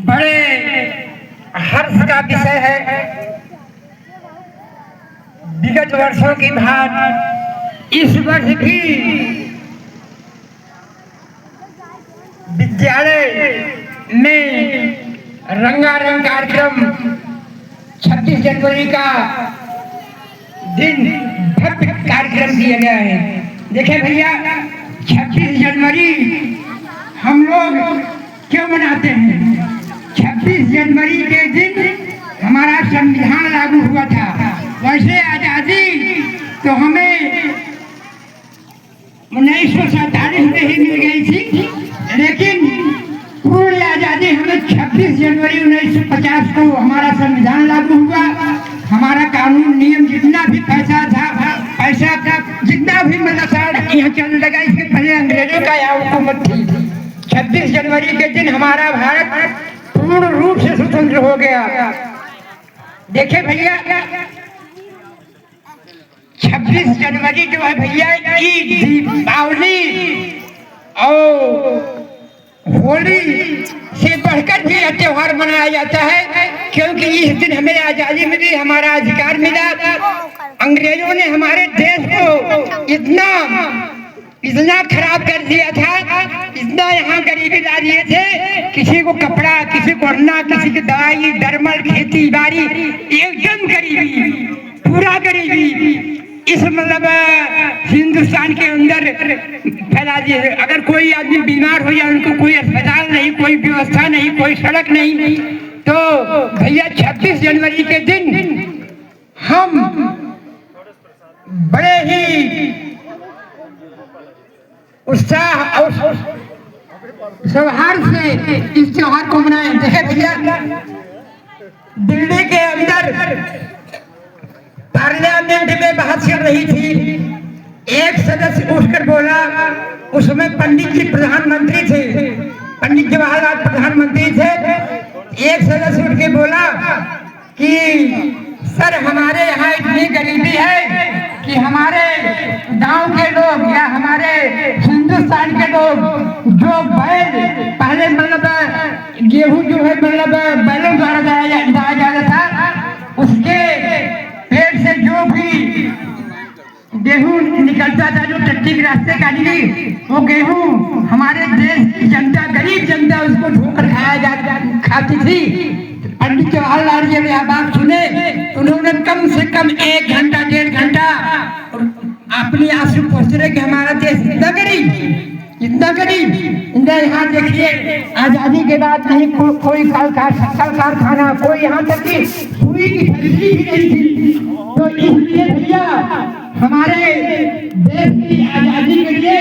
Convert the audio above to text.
बड़े हर्ष का विषय है। विगत वर्षों की भांति इस वर्ष भी विद्यालय में रंगारंग कार्यक्रम 26 जनवरी का दिन भव्य कार्यक्रम किया गया है। देखिए भैया, 26 जनवरी हम लोग क्यों मनाते हैं? 26 जनवरी के दिन हमारा संविधान लागू हुआ था। वैसे आजादी तो हमें 1947 में ही मिल गई थी, लेकिन पूर्ण आजादी हमें 26 जनवरी 1950 को हमारा संविधान लागू हुआ। हमारा कानून नियम जितना भी पैसा था जितना भी मतलब यहाँ चलने लगा, इसके पहले अंग्रेजों का यहाँ हुकूमत थी। 26 जनवरी के दिन हमारा भारत पूर्ण रूप से स्वतंत्र हो गया। देखिए भैया, 26 जनवरी जो है भैया, ईद, दीपावली और होली से बढ़कर भी यह त्योहार मनाया जाता है, क्योंकि इस दिन हमें आजादी मिली, हमारा अधिकार मिला। अंग्रेजों ने हमारे देश को इतना खराब कर दिया था, इतना यहाँ गरीबी ला दिए थे। किसी को कपड़ा, किसी को ओढ़ना, किसी की दवाई, दरमल, खेती बाड़ी, एकदम गरीबी, पूरा गरीबी इस मतलब हिंदुस्तान के अंदर फैला दिए। अगर कोई आदमी बीमार हो जाए, उनको कोई अस्पताल नहीं, कोई व्यवस्था नहीं, कोई सड़क नहीं। तो भैया 26 जनवरी के दिन हम बड़े ही उत्साह और सौहार्द से इस त्योहार को मनाएं। देखे भैया, दिल्ली के अंदर पार्लियामेंट में बहस चल रही थी। एक सदस्य उठकर बोला, उसमें पंडित जी प्रधानमंत्री थे, पंडित जवाहरलाल प्रधानमंत्री थे। एक सदस्य उठ के बोला कि सर, हमारे यहाँ इतनी गरीबी है कि हमारे गांव के लोग या हमारे हिंदुस्तान के लोग जो बैल पहले मतलब गेहूं जो है मतलब बैलों द्वारा दाया जाता था, उसके पेट से जो भी गेहूं निकलता था, जो टट्टी के रास्ते का निकली, वो गेहूं हमारे देश की जनता, गरीब जनता उसको ढोकर खाती थी। पंडित जवाहरलाल जी ने बात सुने, उन्होंने कम से कम 1 घंटा 1.5 घंटा अपनी आंसू पोंछ रहे कि हमारा देश इतना गरीब। यहाँ देखिए, आजादी के बाद नहीं कोई कारखाना, कोई यहाँ तक कि सुई की फैक्ट्री भी नहीं थी। तो इसलिए भैया